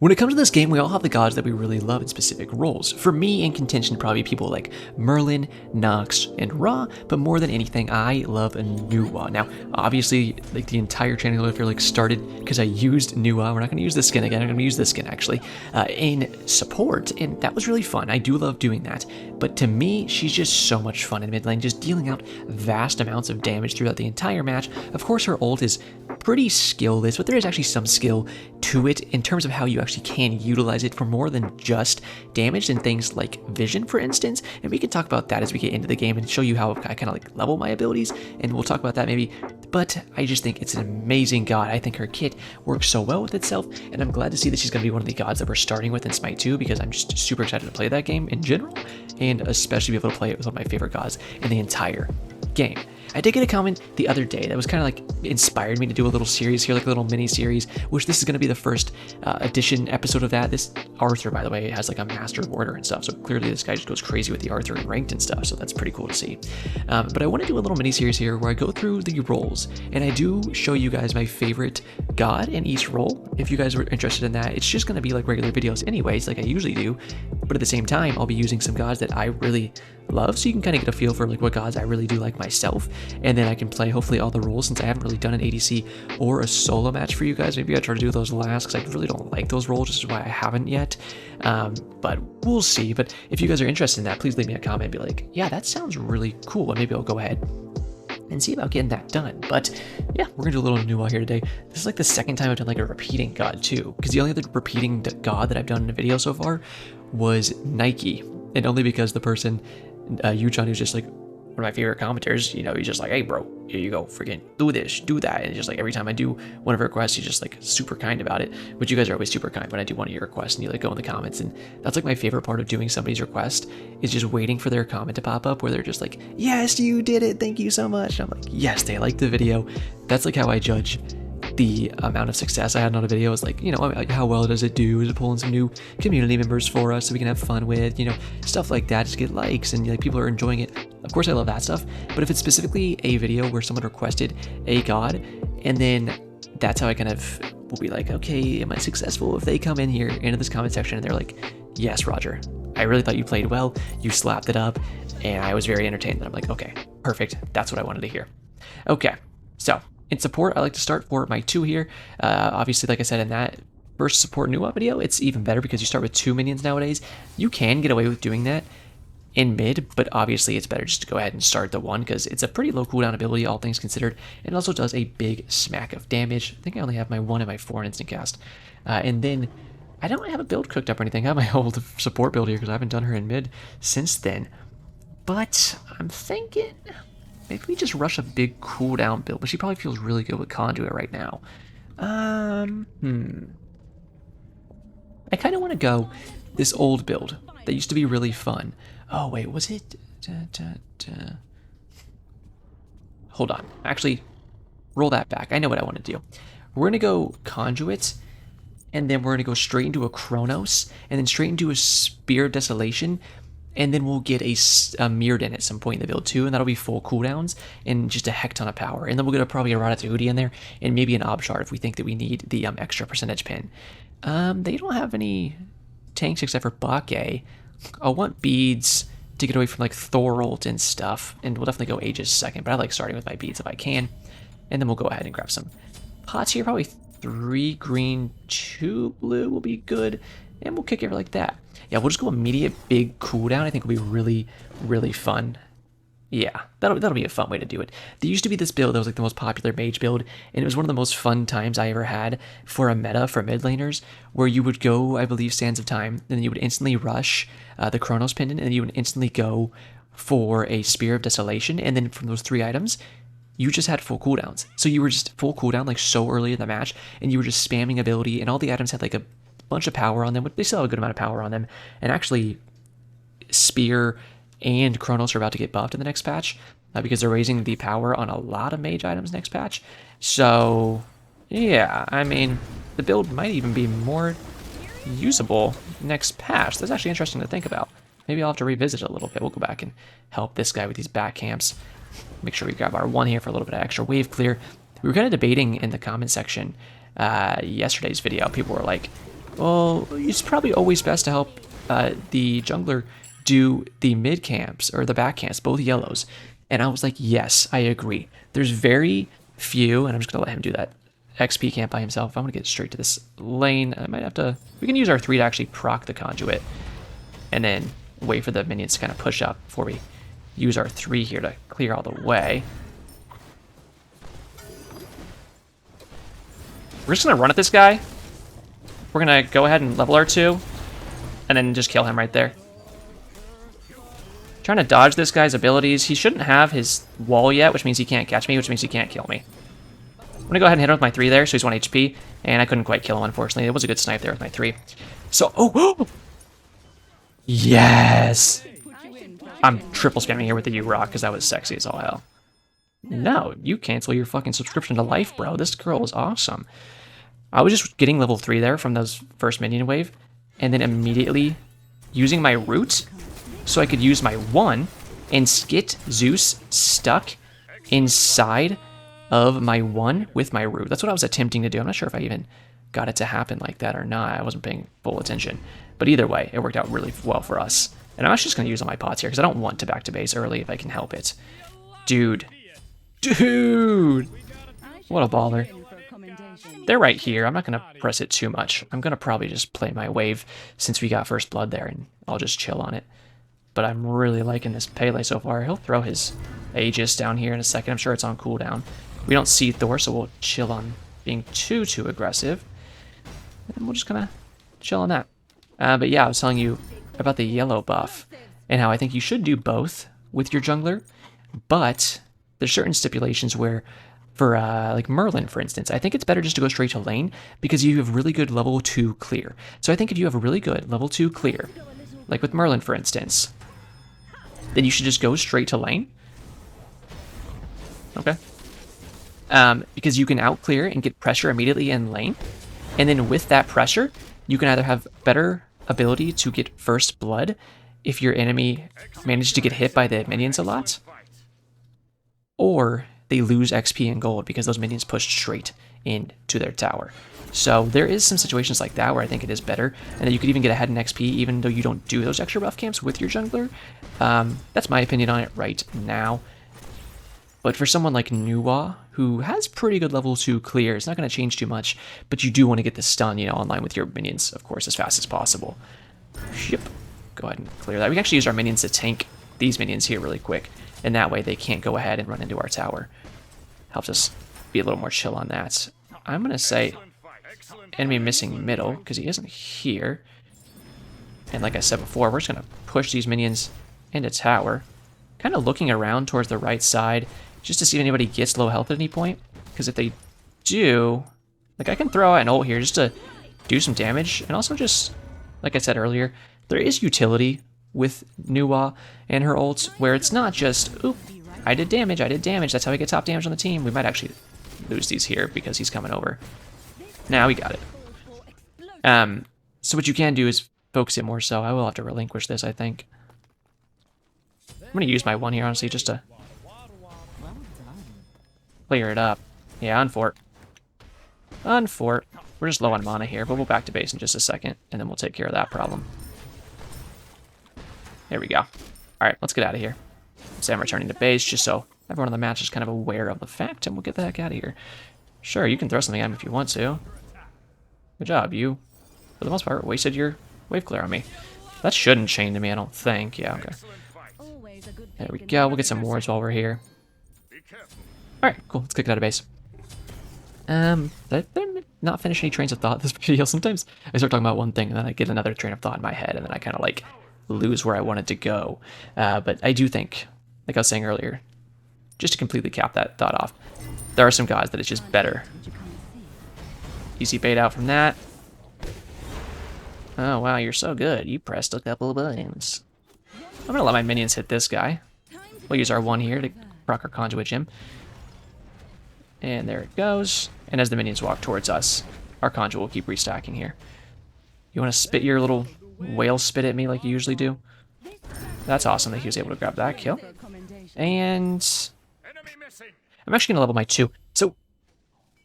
When it comes to this game, we all have the gods that we really love in specific roles. For me, in contention, probably people like Merlin, Nox, and Ra, but more than anything, I love a Nuwa. Now, obviously, like the entire channel, if you're like started because I used Nuwa, we're not going to use this skin again, I'm going to use this skin actually, in support, and that was really fun. I do love doing that, but to me, she's just so much fun in mid lane, just dealing out vast amounts of damage throughout the entire match. Of course, her ult is pretty skillless, but there is actually some skill to it in terms of how you actually can utilize it for more than just damage and things like vision, for instance. And we can talk about that as we get into the game and show you how I kind of like level my abilities, and we'll talk about that maybe. But I just think it's an amazing god. I think her kit works so well with itself, and I'm glad to see that she's going to be one of the gods that we're starting with in SMITE 2, because I'm just super excited to play that game in general, and especially be able to play it with one of my favorite gods in the entire game. I did get a comment the other day that was kind of like inspired me to do a little series here, like a little mini series, which this is going to be the first edition episode of that. This Arthur, by the way, has like a master of order and stuff, so clearly this guy just goes crazy with the Arthur and ranked and stuff, so that's pretty cool to see. But I want to do a little mini series here where I go through the roles, and I do show you guys my favorite god in each role. If you guys are interested in that, it's just going to be like regular videos anyways, like I usually do, but at the same time, I'll be using some gods that I really love, so you can kind of get a feel for like what gods I really do like myself, and then I can play hopefully all the roles, since I haven't really done an ADC or a solo match for you guys. Maybe I try to do those last, because I really don't like those roles, which is why I haven't yet, but we'll see. But if you guys are interested in that, please leave me a comment and be like, yeah, that sounds really cool, and maybe I'll go ahead and see about getting that done. But yeah, we're gonna do a little Nuwa here today. This is like the second time I've done like a repeating god too, because the only other repeating god that I've done in a video so far was Nike, and only because the person Yuchan, who's just like one of my favorite commenters, you know, he's just like, hey bro, here you go, freaking do this, do that, and just like every time I do one of her requests, he's just like super kind about it. But you guys are always super kind when I do one of your requests, and you like go in the comments, and that's like my favorite part of doing somebody's request, is just waiting for their comment to pop up where they're just like, yes, you did it, thank you so much. And I'm like, yes, they liked the video. That's like how I judge the amount of success I had on a video. Is like, you know, like how well does it do? Is it pulling some new community members for us so we can have fun with, you know, stuff like that, just get likes and like people are enjoying it. Of course I love that stuff, but if it's specifically a video where someone requested a god, and then that's how I kind of will be like, okay, am I successful? If they come in here into this comment section and they're like, yes, Roger, I really thought you played well, you slapped it up, and I was very entertained, then I'm like, okay, perfect, that's what I wanted to hear. Okay, so in support, I like to start for my 2 here. Obviously, like I said in that first support Nuwa video, it's even better because you start with 2 minions nowadays. You can get away with doing that in mid, but obviously it's better just to go ahead and start the 1, because it's a pretty low cooldown ability, all things considered, and it also does a big smack of damage. I think I only have my 1 and my 4 in instant cast. And then I don't have a build cooked up or anything. I have my old support build here because I haven't done her in mid since then. But I'm thinking maybe we just rush a big cooldown build, but she probably feels really good with Conduit right now. I kind of want to go this old build that used to be really fun. Oh, wait, was it? Hold on. Actually, roll that back. I know what I want to do. We're going to go Conduit, and then we're going to go straight into a Chronos, and then straight into a Spear of Desolation, and then we'll get a Mirrored in at some point in the build too, and that'll be full cooldowns and just a heck ton of power. And then we'll get probably a Ratatouille in there, and maybe an Obshard if we think that we need the extra percentage pin. They don't have any tanks except for Bake. I'll want beads to get away from like Thorult and stuff, and we'll definitely go Aegis second, but I like starting with my beads if I can. And then we'll go ahead and grab some pots here, probably 3 green, 2 blue will be good, and we'll kick it like that. Yeah, we'll just go immediate big cooldown. I think will be really, really fun. Yeah, that'll be a fun way to do it. There used to be this build that was like the most popular mage build, and it was one of the most fun times I ever had for a meta for mid laners, where you would go, I believe, Sands of Time, and then you would instantly rush the Chronos Pendant, and then you would instantly go for a Spear of Desolation, and then from those 3 items, you just had full cooldowns. So you were just full cooldown like so early in the match, and you were just spamming ability, and all the items had like a bunch of power on them, but they still have a good amount of power on them. And actually, Spear and Chronos are about to get buffed in the next patch because they're raising the power on a lot of mage items next patch. So yeah, I mean, the build might even be more usable next patch. That's actually interesting to think about. Maybe I'll have to revisit it a little bit. We'll go back and help this guy with these back camps. Make sure we grab our 1 here for a little bit of extra wave clear. We were kind of debating in the comment section yesterday's video. People were like, well, it's probably always best to help the jungler do the mid camps or the back camps, both yellows. And I was like, yes, I agree. There's very few, and I'm just gonna let him do that XP camp by himself. I'm gonna get straight to this lane. I might have to, we can use our 3 to actually proc the conduit and then wait for the minions to kind of push up before we use our 3 here to clear all the way. We're just gonna run at this guy. We're gonna go ahead and level our 2 and then just kill him right there. Trying to dodge this guy's abilities. He shouldn't have his wall yet, which means he can't catch me, which means he can't kill me. I'm gonna go ahead and hit him with my 3 there, so he's 1 HP, and I couldn't quite kill him, unfortunately. It was a good snipe there with my 3. So, oh! Yes! I'm triple spamming here with the U-Rock, because that was sexy as all hell. No, you cancel your fucking subscription to life, bro. This girl is awesome. I was just getting level 3 there from those first minion wave, and then immediately using my root, so I could use my 1 and get Zeus stuck inside of my 1 with my root. That's what I was attempting to do. I'm not sure if I even got it to happen like that or not. I wasn't paying full attention. But either way, it worked out really well for us. And I'm actually just going to use all my pots here because I don't want to back to base early if I can help it. Dude. Dude! What a baller. They're right here. I'm not going to press it too much. I'm going to probably just play my wave since we got first blood there, and I'll just chill on it. But I'm really liking this Pele so far. He'll throw his Aegis down here in a second. I'm sure it's on cooldown. We don't see Thor, so we'll chill on being too aggressive. And we'll just kind of chill on that. But yeah, I was telling you about the yellow buff and how I think you should do both with your jungler. But there's certain stipulations where, for like Merlin, for instance, I think it's better just to go straight to lane because you have really good level 2 clear. So I think if you have a really good level 2 clear, like with Merlin, for instance, then you should just go straight to lane. Okay. Because you can out-clear and get pressure immediately in lane. And then with that pressure, you can either have better ability to get first blood if your enemy manages to get hit by the minions a lot, or they lose XP and gold because those minions push straight into their tower. So there is some situations like that where I think it is better, and that you could even get ahead in XP even though you don't do those extra buff camps with your jungler. That's my opinion on it right now. But for someone like Nuwa, who has pretty good level 2 clear, it's not going to change too much, but you do want to get the stun, you know, online with your minions, of course, as fast as possible. Yep. Go ahead and clear that. We can actually use our minions to tank these minions here really quick, and that way they can't go ahead and run into our tower. Helps us be a little more chill on that. I'm going to say enemy missing middle, because he isn't here. And like I said before, we're just going to push these minions into tower. Kind of looking around towards the right side, just to see if anybody gets low health at any point. Because if they do, like I can throw out an ult here just to do some damage. And also just, like I said earlier, there is utility with Nuwa and her ults, where it's not just, oop, I did damage, that's how I get top damage on the team. We might actually lose these here because he's coming over. Now we got it. So what you can do is focus it more so. I will have to relinquish this, I think. I'm going to use my 1 here, honestly, just to clear it up. Yeah, unfort. Unfort. We're just low on mana here, but we'll back to base in just a second, and then we'll take care of that problem. There we go. Alright, let's get out of here. So I'm returning to base, just so everyone on the match is kind of aware of the fact, and we'll get the heck out of here. Sure, you can throw something at him if you want to. Good job, you, for the most part, wasted your wave clear on me. That shouldn't chain to me, I don't think. Yeah, okay. There we go. We'll get some wards while we're here. Alright, cool. Let's kick it out of base. Did I not finish any trains of thought this video? Sometimes I start talking about one thing and then I get another train of thought in my head and then I kind of like lose where I wanted to go. But I do think, like I was saying earlier, just to completely cap that thought off, there are some gods that it's just better. Easy bait out from that. Oh wow, you're so good. You pressed a couple of buttons. I'm gonna let my minions hit this guy. We'll use our 1 here to proc our conduit gem. And there it goes. And as the minions walk towards us, our conduit will keep restacking here. You want to spit your little whale spit at me like you usually do? That's awesome that he was able to grab that kill. And I'm actually gonna level my 2. So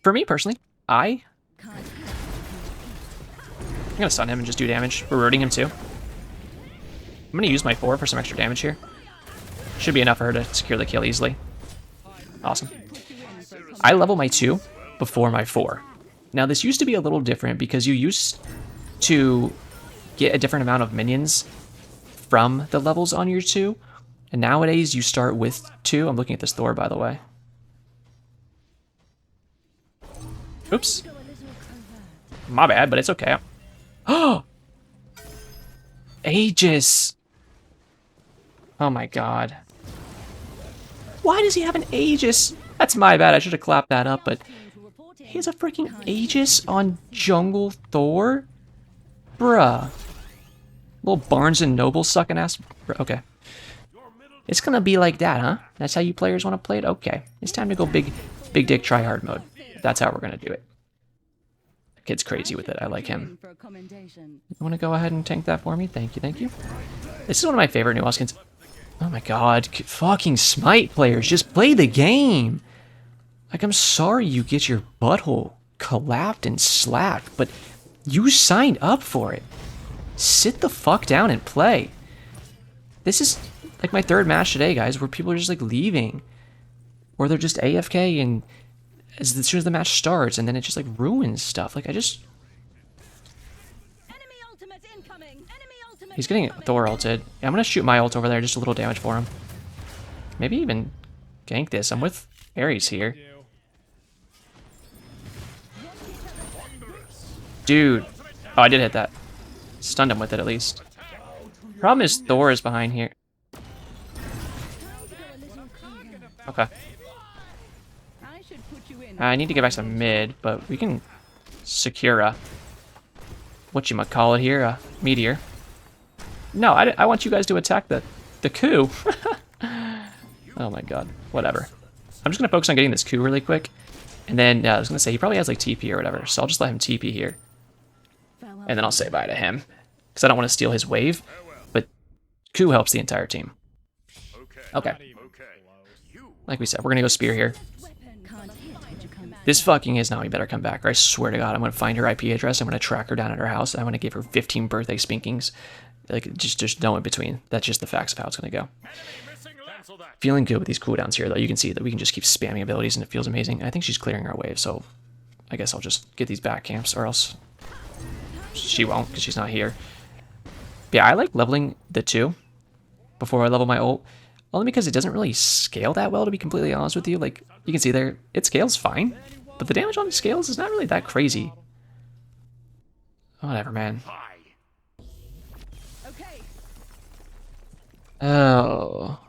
for me personally, I I'm gonna stun him and just do damage. We're rooting him too. I'm gonna use my 4 for some extra damage here. Should be enough for her to secure the kill easily. Awesome. I level my 2 before my 4. Now this used to be a little different because you used to get a different amount of minions from the levels on your 2. And nowadays you start with 2. I'm looking at this Thor, by the way. Oops. My bad, but it's okay. Oh! Aegis! Oh my god. Why does he have an Aegis? That's my bad, I should have clapped that up, but... He has a freaking Aegis on Jungle Thor? Bruh. Little Barnes and Noble sucking ass... Okay. It's gonna be like that, huh? That's how you players want to play it? Okay. It's time to go big dick try hard mode. That's how we're gonna do it. The kid's crazy with it. I like him. You want to go ahead and tank that for me? Thank you, thank you. This is one of my favorite new skins. Oh my god. Fucking Smite players. Just play the game. Like, I'm sorry you get your butthole clapped and slapped, but you signed up for it. Sit the fuck down and play. This is like my 3rd match today, guys, where people are just like leaving. Or they're just AFK and as soon as the match starts, and then it just like ruins stuff. Like, I just... He's getting Thor ulted. Yeah, I'm gonna shoot my ult over there, just a little damage for him. Maybe even gank this. I'm with Ares here. Dude. Oh, I did hit that. Stunned him with it, at least. Problem is Thor is behind here. Okay. I need to get back to mid, but we can secure a... whatchamacallit here, a meteor. No, I want you guys to attack the coup. Oh my god. Whatever. I'm just going to focus on getting this coup really quick. And then, I was going to say, he probably has like TP or whatever, so I'll just let him TP here. And then I'll say bye to him. Because I don't want to steal his wave. But coup helps the entire team. Okay. Like we said, we're going to go spear here. This fucking is now. We better come back, or I swear to God, I'm going to find her IP address. I'm going to track her down at her house. I'm going to give her 15 birthday spinkings. Like, just no in between. That's just the facts of how it's going to go. Feeling good with these cooldowns here, though. You can see that we can just keep spamming abilities, and it feels amazing. I think she's clearing our wave, so I guess I'll just get these back camps, or else she won't, because she's not here. But yeah, I like leveling the 2 before I level my ult, only because it doesn't really scale that well, to be completely honest with you. Like, you can see there, it scales fine, but the damage on it scales is not really that crazy. Whatever, man. Oh...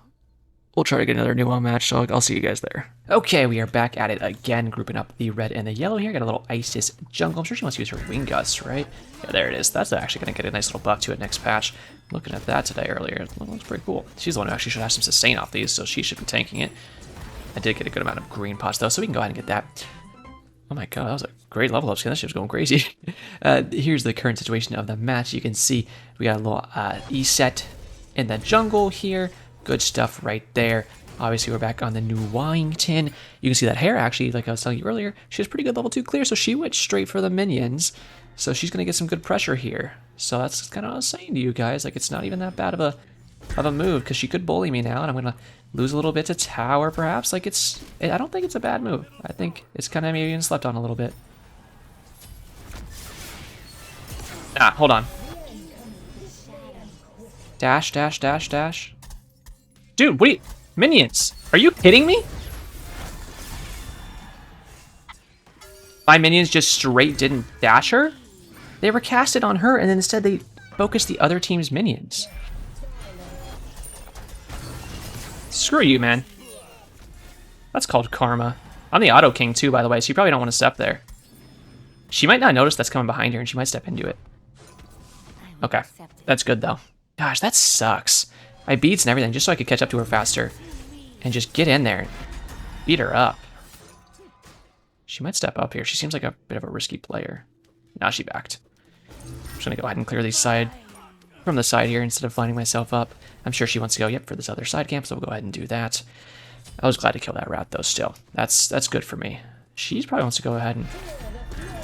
We'll try to get another new match, so I'll see you guys there. Okay, we are back at it again, grouping up the red and the yellow here. Got a little Isis jungle. I'm sure she wants to use her wing gusts, right? Yeah, there it is. That's actually going to get a nice little buff to it next patch. Looking at that today earlier, it looks pretty cool. She's the one who actually should have some sustain off these, so she should be tanking it. I did get a good amount of green pots, though, so we can go ahead and get that. Oh my god, that was a great level up skin. That shit was going crazy. Here's the current situation of the match. You can see we got a little E-set in the jungle here. Good stuff right there. Obviously, we're back on the new Warrington. You can see that hair, actually, like I was telling you earlier, she has pretty good level 2 clear, so she went straight for the minions. So she's going to get some good pressure here. So that's kind of what I was saying to you guys. Like, it's not even that bad of a move, because she could bully me now, and I'm going to lose a little bit to tower, perhaps. Like, I don't think it's a bad move. I think it's kind of maybe even slept on a little bit. Ah, hold on. Dash, dash, dash, dash. Dude, wait, minions, are you kidding me? My minions just straight didn't dash her? They were casted on her, and then instead they focused the other team's minions. Screw you, man. That's called karma. I'm the auto king too, by the way, so you probably don't want to step there. She might not notice that's coming behind her, and she might step into it. Okay, that's good though. Gosh, that sucks. My beats and everything, just so I could catch up to her faster. And just get in there. Beat her up. She might step up here. She seems like a bit of a risky player. Now she backed. I'm just going to go ahead and clear these from the side here instead of lining myself up. I'm sure she wants to go, yep, for this other side camp, so we'll go ahead and do that. I was glad to kill that rat, though, still. That's good for me. She probably wants to go ahead and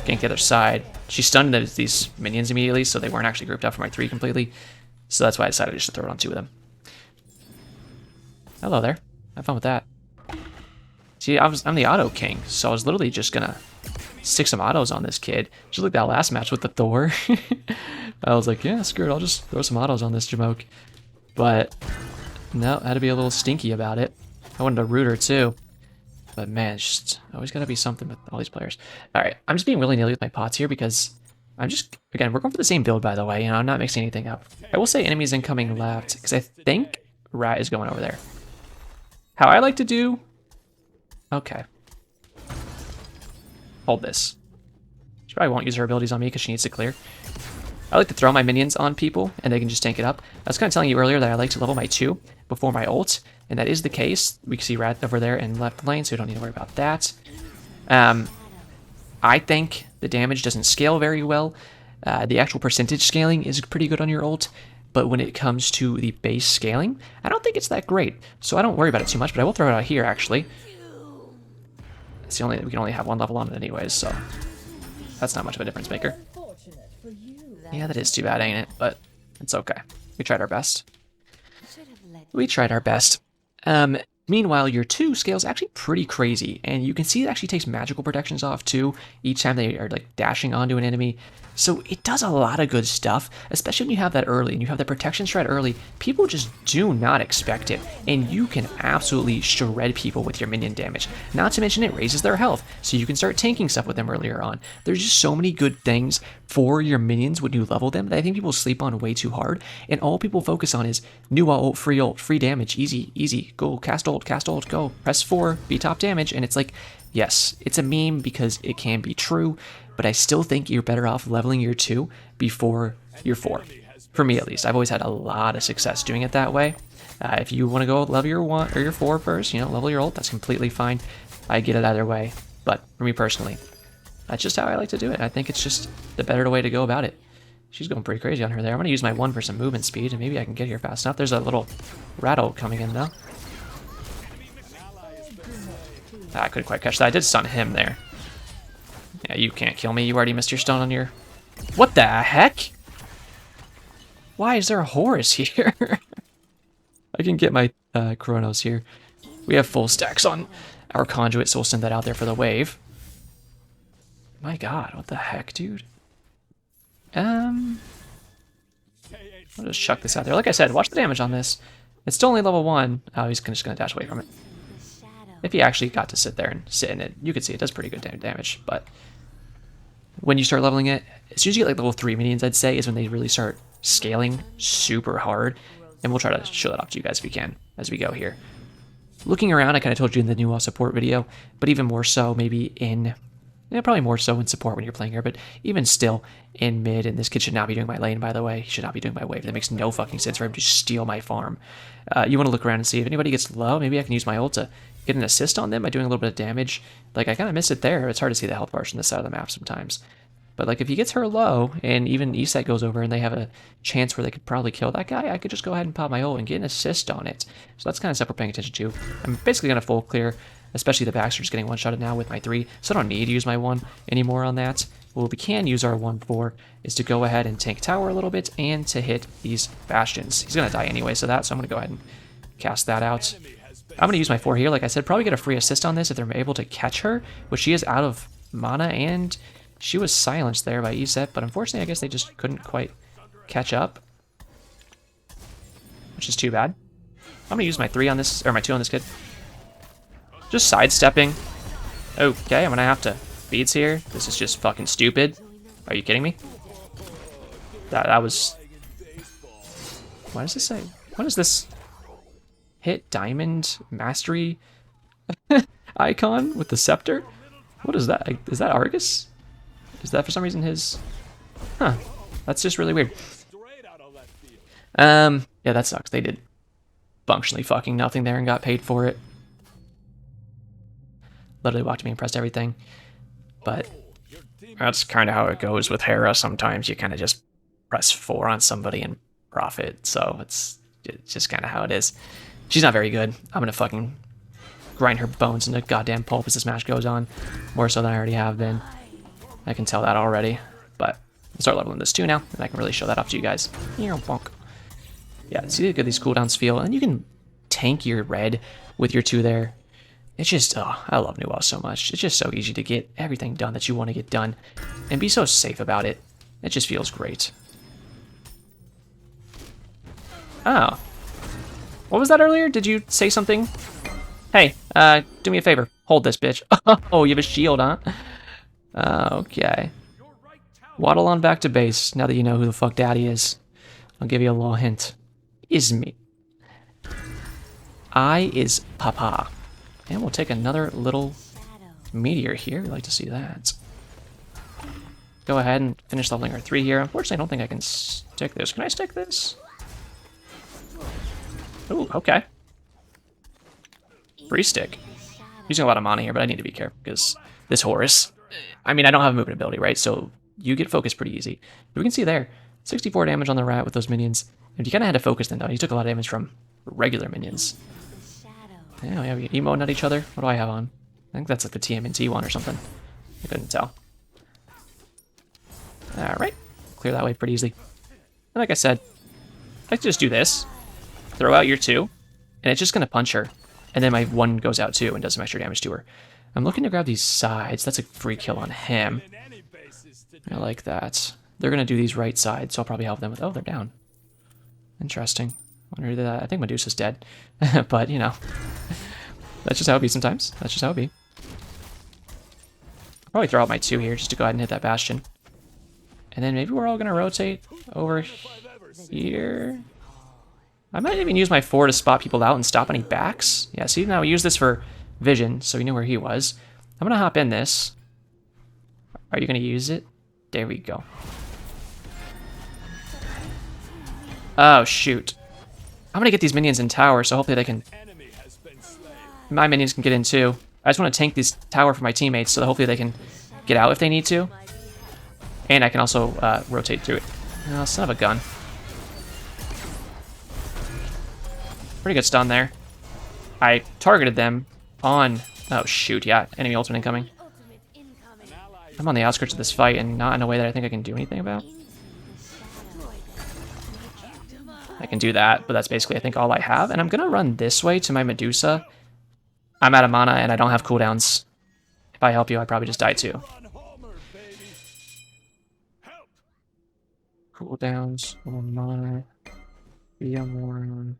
gank the other side. She stunned these minions immediately, so they weren't actually grouped up for my 3 completely. So that's why I decided just to throw it on 2 of them. Hello there. Have fun with that. See, I'm the auto king, so I was literally just gonna stick some autos on this kid. Just like that last match with the Thor. I was like, yeah, screw it, I'll just throw some autos on this Jamoke. But no, I had to be a little stinky about it. I wanted to root her too. But man, it's just always gotta be something with all these players. Alright, I'm just being willy-nilly with my pots here because I'm just, again, we're going for the same build, by the way. You know, I'm not mixing anything up. I will say enemies incoming left, because I think Rat is going over there. How I like to do... Okay. Hold this. She probably won't use her abilities on me because she needs to clear. I like to throw my minions on people, and they can just tank it up. I was kind of telling you earlier that I like to level my 2 before my ult, and that is the case. We can see Rat over there in left lane, so we don't need to worry about that. I think the damage doesn't scale very well. The actual percentage scaling is pretty good on your ult, but when it comes to the base scaling, I don't think it's that great. So I don't worry about it too much, but I will throw it out here, actually. It's the only, we can only have 1 level on it anyways, so that's not much of a difference maker. Yeah, that is too bad, ain't it? But it's okay. We tried our best. We tried our best. Meanwhile, your 2 scales actually pretty crazy, and you can see it actually takes magical protections off too each time they are like dashing onto an enemy. So it does a lot of good stuff, especially when you have that early and you have the protection shred early. People just do not expect it, and you can absolutely shred people with your minion damage. Not to mention it raises their health, so you can start tanking stuff with them earlier on. There's just so many good things for your minions when you level them that I think people sleep on way too hard, and all people focus on is new ult, free damage, easy, go, cast ult, go, press 4, be top damage, and it's like, yes, it's a meme because it can be true, but I still think you're better off leveling your 2 before your 4. For me, at least. I've always had a lot of success doing it that way. If you want to go level your 1 or your 4 first, you know, level your ult, that's completely fine. I get it either way. But for me personally, that's just how I like to do it. I think it's just the better way to go about it. She's going pretty crazy on her there. I'm going to use my 1 for some movement speed, and maybe I can get here fast enough. There's a little rattle coming in, though. I couldn't quite catch that. I did stun him there. Yeah, you can't kill me. You already missed your stun on your... What the heck? Why is there a Horus here? I can get my Chronos here. We have full stacks on our conduit, so we'll send that out there for the wave. My god, what the heck, dude? I'll just chuck this out there. Like I said, watch the damage on this. It's still only level 1. Oh, he's just going to dash away from it. If he actually got to sit there and sit in it, you could see it does pretty good damage, but when you start leveling it, as soon as you get like level 3 minions, I'd say, is when they really start scaling super hard, and we'll try to show that off to you guys if we can as we go here. Looking around, I kind of told you in the new support video, but even more so maybe in, probably more so in support when you're playing here, but even still in mid, and this kid should not be doing my lane, by the way. He should not be doing my wave. That makes no fucking sense for him to steal my farm. You want to look around and see if anybody gets low. Maybe I can use my ult to get an assist on them by doing a little bit of damage. Like, I kind of missed it there. It's hard to see the health bars on this side of the map sometimes. But, like, if he gets her low, and even Eset goes over and they have a chance where they could probably kill that guy, I could just go ahead and pop my ult and get an assist on it. So that's kind of stuff we're paying attention to. I'm basically going to full clear, especially the Baxter's getting one-shotted now with my 3, so I don't need to use my 1 anymore on that. What we can use our 1 for is to go ahead and tank tower a little bit and to hit these bastions. He's going to die anyway, so I'm going to go ahead and cast that out. I'm going to use my 4 here. Like I said, probably get a free assist on this if they're able to catch her, which she is out of mana, and she was silenced there by Eset, but unfortunately I guess they just couldn't quite catch up, which is too bad. I'm going to use my 3 on this, or my 2 on this kid. Just sidestepping. Okay, I'm going to have to beads here. This is just fucking stupid. Are you kidding me? That was... What does this say? What is this? Hit diamond mastery icon with the scepter? What is that? Is that Argus? Is that for some reason his... Huh. That's just really weird. Yeah, that sucks. They did functionally fucking nothing there and got paid for it. Literally walked me and pressed everything. But that's kind of how it goes with Hera. Sometimes you kind of just press 4 on somebody and profit. So it's just kind of how it is. She's not very good. I'm going to fucking grind her bones into goddamn pulp as this match goes on. More so than I already have been. I can tell that already. But I'll start leveling this too now, and I can really show that off to you guys. Bonk. Yeah, see how good these cooldowns feel, and you can tank your red with your 2 there. It's just, oh, I love Nuwa so much. It's just so easy to get everything done that you want to get done, and be so safe about it. It just feels great. Oh. What was that earlier? Did you say something? Hey, do me a favor. Hold this, bitch. Oh, you have a shield, huh? Okay. Waddle on back to base, now that you know who the fuck Daddy is. I'll give you a little hint. Is me. I is Papa. And we'll take another little meteor here. We'd like to see that. Go ahead and finish leveling our 3 here. Unfortunately, I don't think I can stick this. Can I stick this? Ooh, okay. Free stick. Using a lot of mana here, but I need to be careful because this Horus. I mean, I don't have a movement ability, right? So you get focused pretty easy. But we can see there, 64 damage on the rat with those minions. And you kind of had to focus then, though. You took a lot of damage from regular minions. Yeah, we emoting at each other. What do I have on? I think that's like the TMNT one or something. I couldn't tell. Alright. Clear that way pretty easily. And like I said, I can just do this. Throw out your 2. And it's just going to punch her. And then my 1 goes out too and does some extra damage to her. I'm looking to grab these sides. That's a free kill on him. I like that. They're going to do these right sides, so I'll probably help them with... Oh, they're down. Interesting. Wonder who did that. I think Medusa's dead. But, you know. That's just how it be sometimes. That's just how it be. I'll probably throw out my 2 here just to go ahead and hit that Bastion. And then maybe we're all going to rotate over here. I might even use my 4 to spot people out and stop any backs. Yeah, see, now we use this for vision, so we knew where he was. I'm going to hop in this. Are you going to use it? There we go. Oh, shoot. I'm going to get these minions in tower, so hopefully they can... My minions can get in too. I just want to tank this tower for my teammates, so hopefully they can get out if they need to. And I can also rotate through it. Oh, son of a gun. Pretty good stun there. I targeted them on... Oh, shoot, yeah. Enemy ultimate incoming. I'm on the outskirts of this fight and not in a way that I think I can do anything about. I can do that, but that's basically, I think, all I have. And I'm going to run this way to my Medusa. I'm out of mana and I don't have cooldowns. If I help you, I probably just die too. Cooldowns, mana. He wanted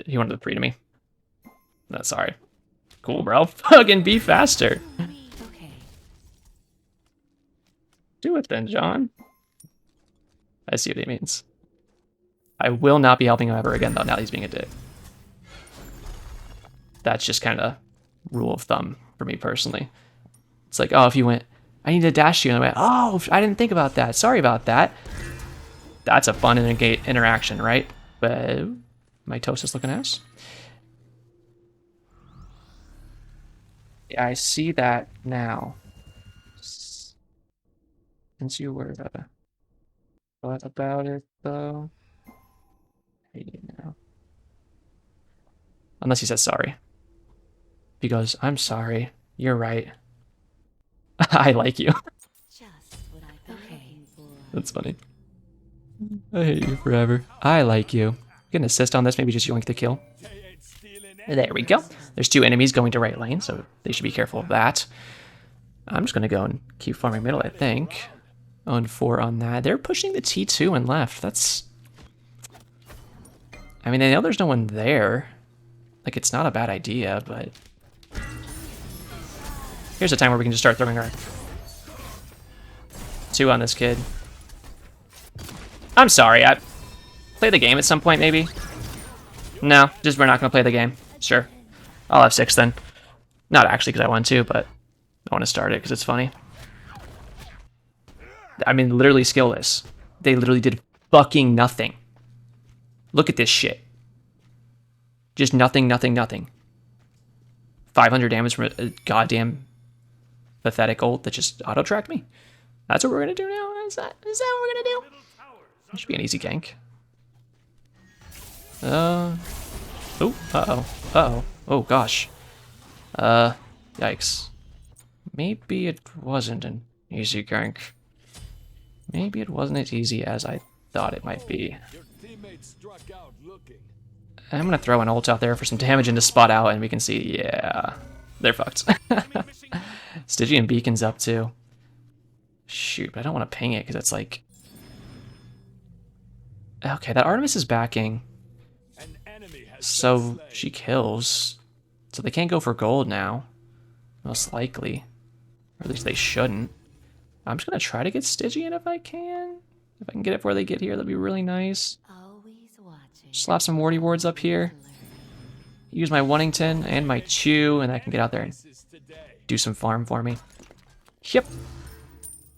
the 3 to me. No, sorry. Cool, bro. Fucking be faster. Do it then, John. I see what he means. I will not be helping him ever again, though, now that he's being a dick. That's just kind of rule of thumb for me personally. It's like, oh, if you went, I need to dash you, and I went, oh, I didn't think about that. Sorry about that. That's a fun interaction, right? But my toast is looking ass. Yeah, I see that now. Since you were what about it though? Hey, now. Unless he says sorry. He goes, I'm sorry. You're right. I like you. That's funny. I hate you forever. I like you. Get an assist on this, maybe just yoink the kill. There we go. There's 2 enemies going to right lane, so they should be careful of that. I'm just going to go and keep farming middle, I think. 0-4 on that. They're pushing the T2 and left. That's... I mean, they know there's no one there. Like, it's not a bad idea, but... Here's a time where we can just start throwing our 2 on this kid. I'm sorry, I... Play the game at some point, maybe? No, just we're not going to play the game. Sure. I'll have 6 then. Not actually because I want to, but I want to start it because it's funny. I mean, literally skillless. They literally did fucking nothing. Look at this shit. Just nothing, nothing, nothing. 500 damage from a goddamn pathetic ult that just auto-tracked me. That's what we're going to do now? Is that what we're going to do? That should be an easy gank. Oh, uh-oh. Uh-oh. Oh, gosh. Yikes. Maybe it wasn't an easy gank. Maybe it wasn't as easy as I thought it might be. I'm gonna throw an ult out there for some damage into spot out, and we can see, yeah, they're fucked. Stygian Beacon's up too. Shoot, but I don't want to ping it because it's like... Okay, that Artemis is backing. So she kills. So they can't go for gold now. Most likely. Or at least they shouldn't. I'm just going to try to get Stygian if I can. If I can get it before they get here, that'd be really nice. Slap some wardy wards up here. Use my Wellington and my Chew, and I can get out there and do some farm for me. Yep.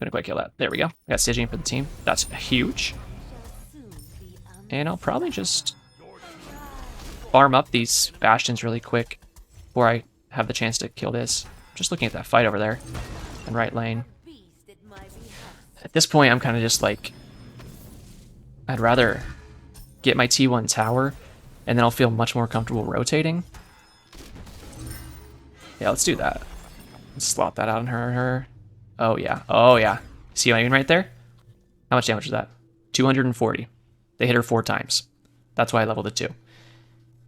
Gonna quite kill that. There we go. I got Stygian for the team. That's huge. And I'll probably just farm up these bastions really quick before I have the chance to kill this. Just looking at that fight over there in right lane. At this point, I'm kind of just like, I'd rather get my T1 tower, and then I'll feel much more comfortable rotating. Yeah, let's do that. Let's slot that out on her. Oh, yeah. Oh, yeah. See what I mean right there? How much damage was that? 240. They hit her 4 times. That's why I leveled it 2.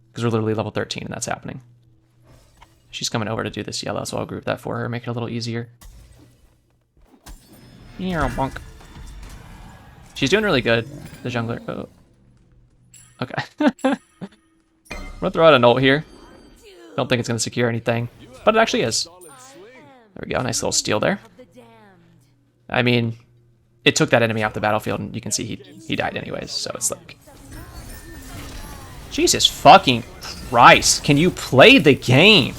Because we're literally level 13, and that's happening. She's coming over to do this yellow, so I'll group that for her, make it a little easier. Yeah, bonk. She's doing really good, the jungler. Oh. Okay. I'm gonna throw out an ult here. Don't think it's gonna secure anything, but it actually is. There we go, nice little steal there. I mean, it took that enemy off the battlefield, and you can see he died anyways, so it's like... Jesus fucking Christ, can you play the game?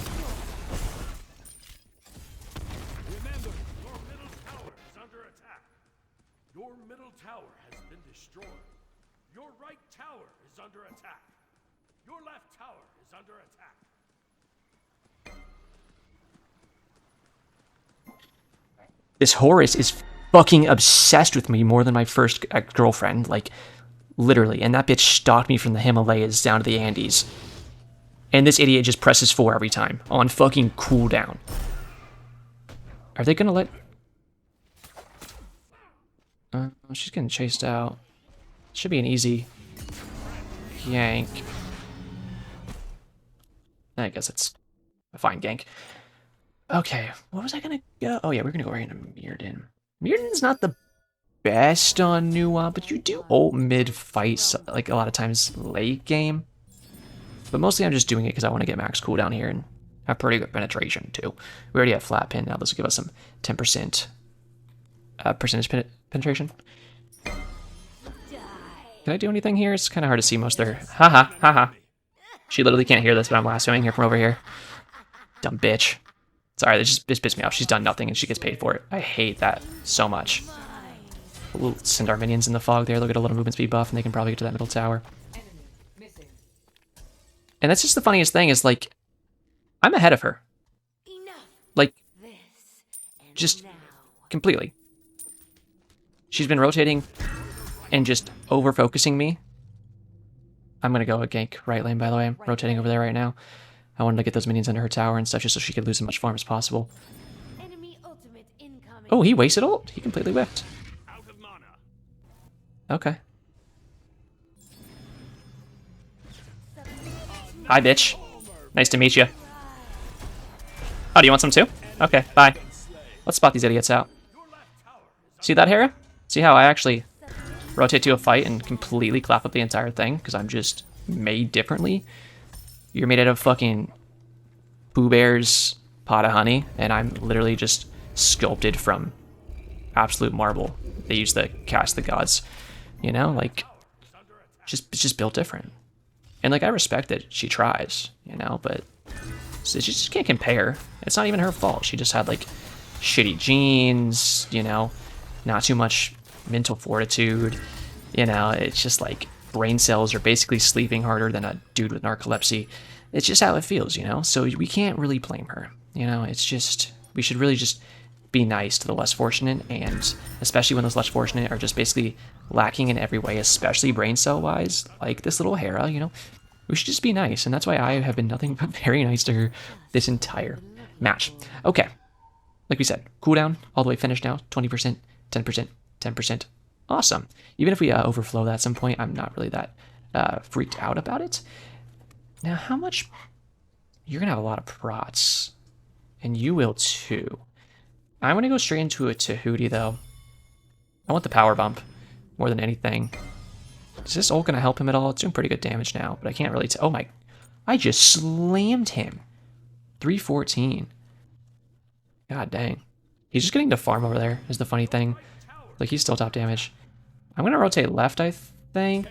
This Horus is fucking obsessed with me more than my first girlfriend, like, literally. And that bitch stalked me from the Himalayas down to the Andes. And this idiot just presses 4 every time, on fucking cooldown. Are they gonna let... she's getting chased out. Should be an easy yank. I guess it's a fine gank. Okay, what was I gonna go? Oh yeah, we're gonna go right into Mirrodin. Mirrodin's not the best on Nuwa, but you do ult mid-fight, like a lot of times late game. But mostly I'm just doing it because I want to get max cooldown here and have pretty good penetration too. We already have flat pin, now this will give us some 10% percentage penetration. Can I do anything here? It's kind of hard to see most of their... Haha, haha. She literally can't hear this, but I'm lassoing her from over here. Dumb bitch. Sorry, this pissed me off. She's done nothing and she gets paid for it. I hate that so much. We'll send our minions in the fog there. They'll get a little movement speed buff and they can probably get to that middle tower. And that's just the funniest thing is, like, I'm ahead of her. Like, just completely. She's been rotating and just over-focusing me. I'm going to go a gank right lane, by the way. I'm rotating over there right now. I wanted to get those minions under her tower and stuff just so she could lose as much farm as possible. Oh, he wasted ult. He completely whiffed. Okay. Hi, bitch. Nice to meet you. Oh, do you want some too? Okay, bye. Let's spot these idiots out. See that, Hera? See how I actually rotate to a fight and completely clap up the entire thing? Because I'm just made differently. You're made out of fucking Pooh Bear's pot of honey, and I'm literally just sculpted from absolute marble. They used to cast the gods, you know, like, it's just built different. And like, I respect that she tries, you know, but she just can't compare. It's not even her fault. She just had like shitty genes, you know, not too much mental fortitude, you know. It's just like brain cells are basically sleeping harder than a dude with narcolepsy. It's just how it feels, you know? So we can't really blame her, you know? It's just, we should really just be nice to the less fortunate, and especially when those less fortunate are just basically lacking in every way, especially brain cell-wise, like this little Hera, you know? We should just be nice, and that's why I have been nothing but very nice to her this entire match. Okay, like we said, cooldown, all the way finished now, 20%, 10%, 10%, Awesome. Even if we overflow that at some point, I'm not really that freaked out about it. Now, how much... You're going to have a lot of prots. And you will too. I'm going to go straight into a Tahuti, though. I want the power bump more than anything. Is this ult going to help him at all? It's doing pretty good damage now, but I can't really... Oh my... I just slammed him. 314. God dang. He's just getting to farm over there, is the funny thing. Like, he's still top damage. I'm going to rotate left, I think.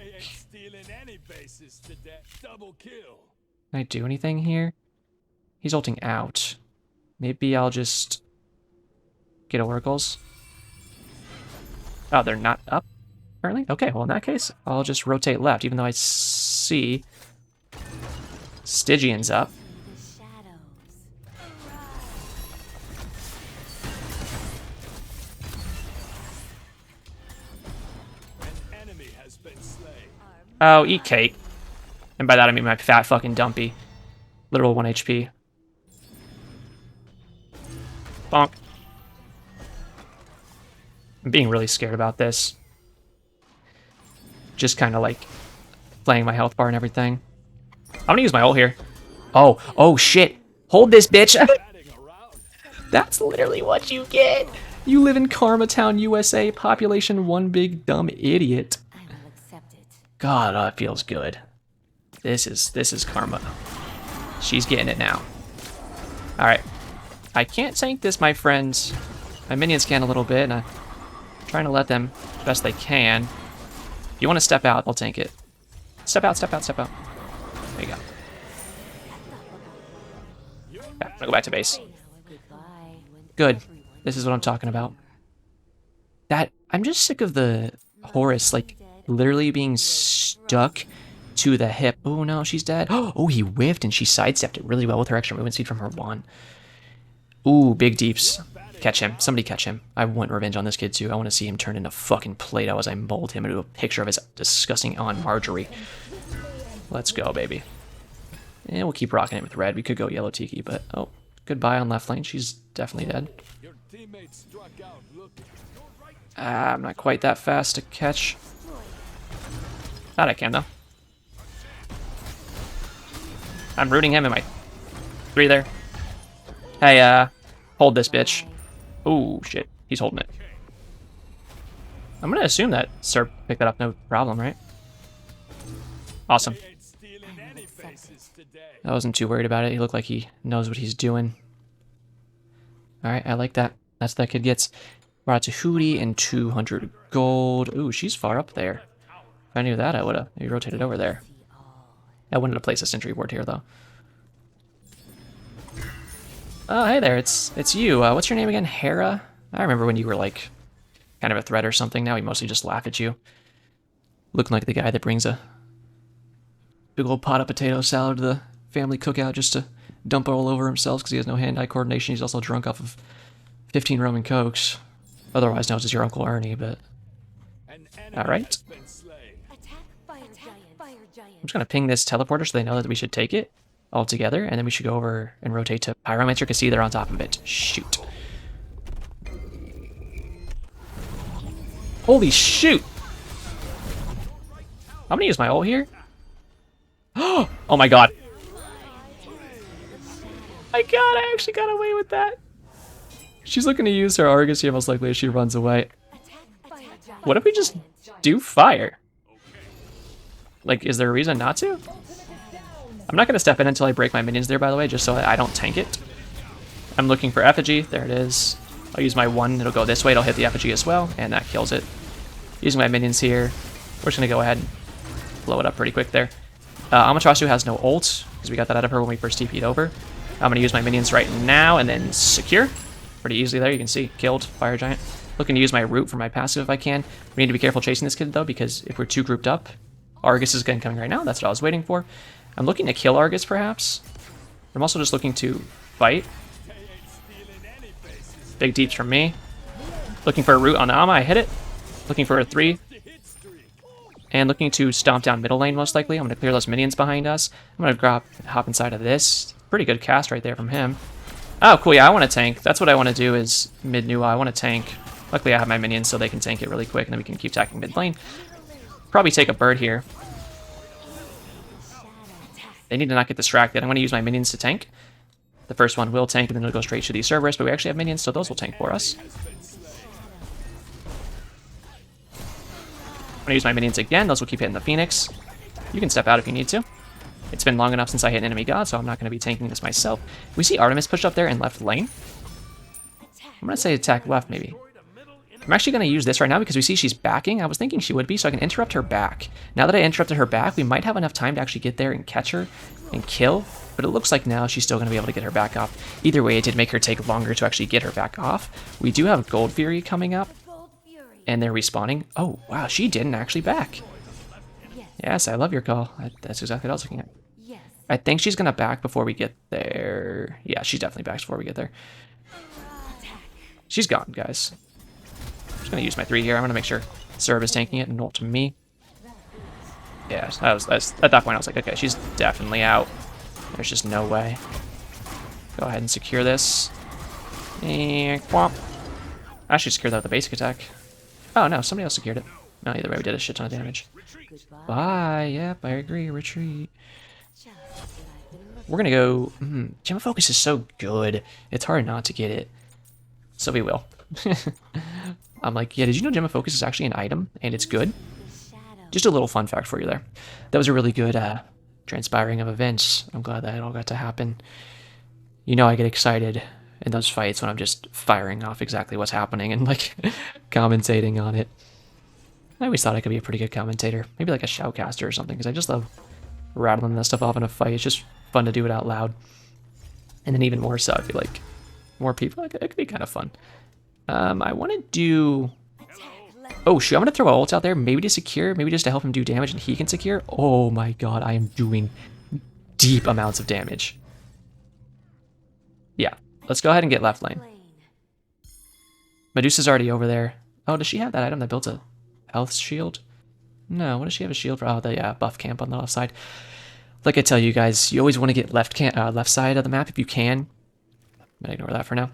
Can I do anything here? He's ulting out. Maybe I'll just get oracles. Oh, they're not up, apparently? Okay, well, in that case, I'll just rotate left, even though I see Stygian's up. Oh, eat cake. And by that I mean my fat fucking dumpy. Literal 1 HP. Bonk. I'm being really scared about this. Just kind of like playing my health bar and everything. I'm gonna use my ult here. Oh shit. Hold this, bitch. That's literally what you get. You live in Karma Town, USA, population 1 big dumb idiot. God, oh, it feels good. This is karma. She's getting it now. Alright. I can't tank this, my friends. My minions can a little bit, and I'm trying to let them as best they can. If you want to step out, I'll tank it. Step out, step out, step out. There you go. Yeah, I'm gonna go back to base. Good. This is what I'm talking about. I'm just sick of the Horus, like, literally being stuck to the hip. Oh no, she's dead. Oh, he whiffed and she sidestepped it really well with her extra movement speed from her wand. Ooh, big deeps. Catch him. Somebody catch him. I want revenge on this kid too. I want to see him turn into fucking Play-Doh as I mold him into a picture of his disgusting Aunt Marjorie. Let's go, baby. And we'll keep rocking it with red. We could go yellow Tiki, but oh, goodbye on left lane. She's definitely dead. I'm not quite that fast to catch. Thought I can, though. I'm rooting him in my 3 there. Hey, hold this, bitch. Ooh, shit. He's holding it. I'm gonna assume that Sir picked that up, no problem, right? Awesome. I wasn't too worried about it. He looked like he knows what he's doing. Alright, I like that. That's what that kid gets. Brought to Hootie and 200 gold. Ooh, she's far up there. If I knew that, I would have maybe rotated over there. I wanted to place a sentry ward here, though. Oh, hey there, it's you. What's your name again? Hera? I remember when you were, like, kind of a threat or something. Now we mostly just laugh at you. Looking like the guy that brings a big old pot of potato salad to the family cookout just to dump it all over himself because he has no hand-eye coordination. He's also drunk off of 15 Roman Cokes. Otherwise known as your Uncle Ernie, but... Alright. I'm just going to ping this teleporter so they know that we should take it all together, and then we should go over and rotate to Pyromancer because see, they're on top of it. Shoot. Holy shoot! I'm going to use my ult here. Oh my god. My god, I actually got away with that. She's looking to use her Argus here most likely as she runs away. What if we just do fire? Like, is there a reason not to? I'm not going to step in until I break my minions there, by the way, just so I don't tank it. I'm looking for Effigy. There it is. I'll use my 1. It'll go this way. It'll hit the Effigy as well, and that kills it. Using my minions here. We're just going to go ahead and blow it up pretty quick there. Amaterasu has no ult, because we got that out of her when we first TP'd over. I'm going to use my minions right now, and then secure. Pretty easily there, you can see. Killed Fire Giant. Looking to use my root for my passive if I can. We need to be careful chasing this kid, though, because if we're too grouped up, Argus is getting coming right now. That's what I was waiting for. I'm looking to kill Argus, perhaps. I'm also just looking to fight. Big deeps from me. Looking for a root on the Ama. I hit it. Looking for a 3. And looking to stomp down middle lane, most likely. I'm going to clear those minions behind us. I'm going to hop inside of this. Pretty good cast right there from him. Oh, cool. Yeah, I want to tank. That's what I want to do is mid-Nuwa. I want to tank. Luckily I have my minions so they can tank it really quick, and then we can keep attacking mid lane. Probably take a bird here. They need to not get distracted. I'm going to use my minions to tank. The first one will tank, and then it'll go straight to these servers, but we actually have minions, so those will tank for us. I'm going to use my minions again. Those will keep hitting the Phoenix. You can step out if you need to. It's been long enough since I hit an enemy god, so I'm not going to be tanking this myself. We see Artemis pushed up there in left lane. I'm going to say attack left, maybe. I'm actually going to use this right now because we see she's backing. I was thinking she would be, so I can interrupt her back. Now that I interrupted her back, we might have enough time to actually get there and catch her and kill. But it looks like now she's still going to be able to get her back off. Either way, it did make her take longer to actually get her back off. We do have Gold Fury coming up. And they're respawning. Oh, wow, she didn't actually back. Yes, I love your call. That's exactly what I was looking at. I think she's going to back before we get there. Yeah, she's definitely back before we get there. She's gone, guys. I'm just going to use my 3 here. I'm going to make sure Serb is tanking it and ult to me. Yeah, at that point I was like, okay, she's definitely out. There's just no way. Go ahead and secure this. And I actually secured that with the basic attack. Oh no, somebody else secured it. No, either way, we did a shit ton of damage. Bye. Yep, I agree. Retreat. We're gonna go. Gem of Focus is so good. It's hard not to get it. So we will. I'm like, yeah, did you know Gem of Focus is actually an item and it's good? Just a little fun fact for you there. That was a really good transpiring of events. I'm glad that it all got to happen. You know, I get excited in those fights when I'm just firing off exactly what's happening and like commentating on it. I always thought I could be a pretty good commentator. Maybe like a shoutcaster or something, because I just love rattling that stuff off in a fight. It's just fun to do it out loud. And then even more so, I feel like more people, it could be kind of fun. I want to do... Oh, shoot, I'm going to throw an ult out there, maybe to secure, maybe just to help him do damage and he can secure. Oh my god, I am doing deep amounts of damage. Yeah, let's go ahead and get left lane. Medusa's already over there. Oh, does she have that item that builds a health shield? No, what does she have a shield for? Oh, the buff camp on the left side. Like I tell you guys, you always want to get left side of the map if you can. I'm going to ignore that for now.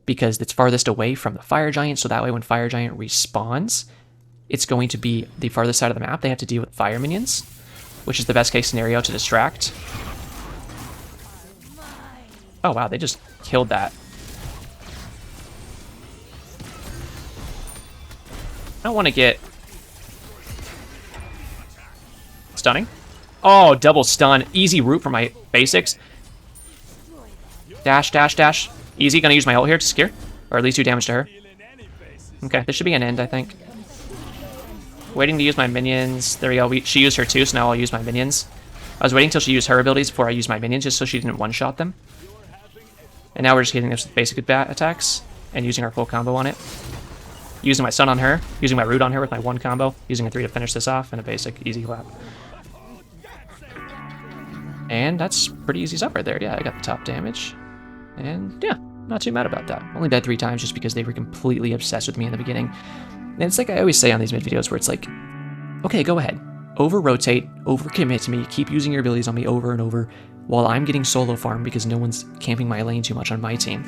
Because it's farthest away from the fire giant, so that way when fire giant respawns, it's going to be the farthest side of the map. They have to deal with fire minions, which is the best case scenario to distract. Oh wow, they just killed that. I don't want to get stunning. Oh, double stun. Easy route for my basics. Dash, dash, dash. Easy, gonna use my ult here to secure. Or at least do damage to her. Okay, this should be an end, I think. Waiting to use my minions. There we go. She used her too, so now I'll use my minions. I was waiting until she used her abilities before I used my minions, just so she didn't one-shot them. And now we're just hitting this with basic attacks and using our full combo on it. Using my stun on her, using my root on her with my 1 combo, using a 3 to finish this off, and a basic easy clap. And that's pretty easy stuff right there. Yeah, I got the top damage. And yeah, not too mad about that. Only died 3 times just because they were completely obsessed with me in the beginning. And it's like I always say on these mid videos where it's like, okay, go ahead. Over-rotate, over-commit to me, keep using your abilities on me over and over while I'm getting solo farm because no one's camping my lane too much on my team.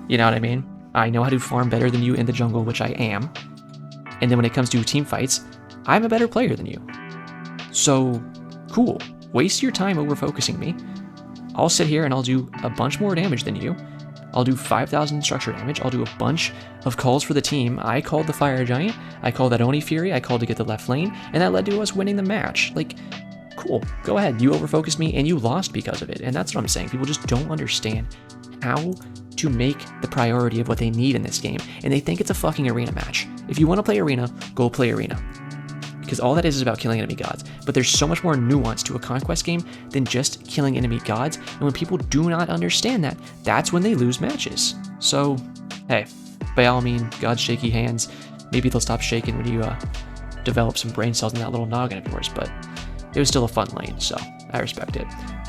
You know what I mean? I know how to farm better than you in the jungle, which I am. And then when it comes to team fights, I'm a better player than you. So, cool. Waste your time over-focusing me. I'll sit here and I'll do a bunch more damage than you. I'll do 5,000 structure damage. I'll do a bunch of calls for the team. I called the Fire Giant. I called that Oni Fury. I called to get the left lane. And that led to us winning the match. Like, cool. Go ahead. You over-focused me and you lost because of it. And that's what I'm saying. People just don't understand how to make the priority of what they need in this game. And they think it's a fucking arena match. If you want to play arena, go play arena. Because all that is about killing enemy gods. But there's so much more nuance to a conquest game than just killing enemy gods. And when people do not understand that, that's when they lose matches. So, hey, by all means, God's shaky hands. Maybe they'll stop shaking when you develop some brain cells in that little noggin of yours. But it was still a fun lane, so I respect it.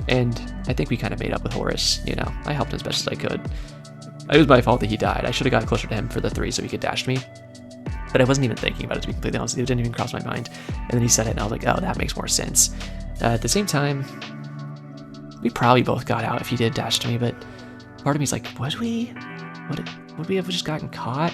And I think we kind of made up with Horus. You know, I helped as best as I could. It was my fault that he died. I should have gotten closer to him for the 3 so he could dash me. But I wasn't even thinking about it, to be completely honest. It didn't even cross my mind. And then he said it, and I was like, oh, that makes more sense. At the same time, we probably both got out if he did dash to me, but part of me's like, would we? Would we have just gotten caught?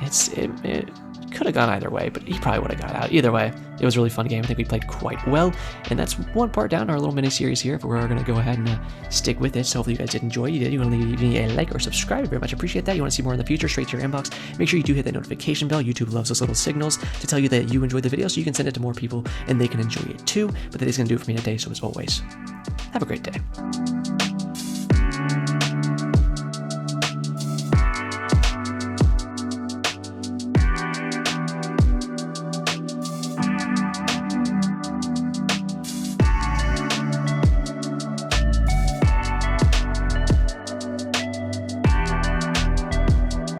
It could have gone either way, but he probably would have got out. Either way, it was a really fun game. I think we played quite well, and that's one part down our little mini-series here. If we're going to go ahead and stick with it, so hopefully you guys did enjoy. You did. You want to leave me a like or subscribe. I very much appreciate that. You want to see more in the future, straight to your inbox. Make sure you do hit that notification bell. YouTube loves those little signals to tell you that you enjoyed the video, so you can send it to more people, and they can enjoy it too. But that is going to do it for me today, so as always, have a great day.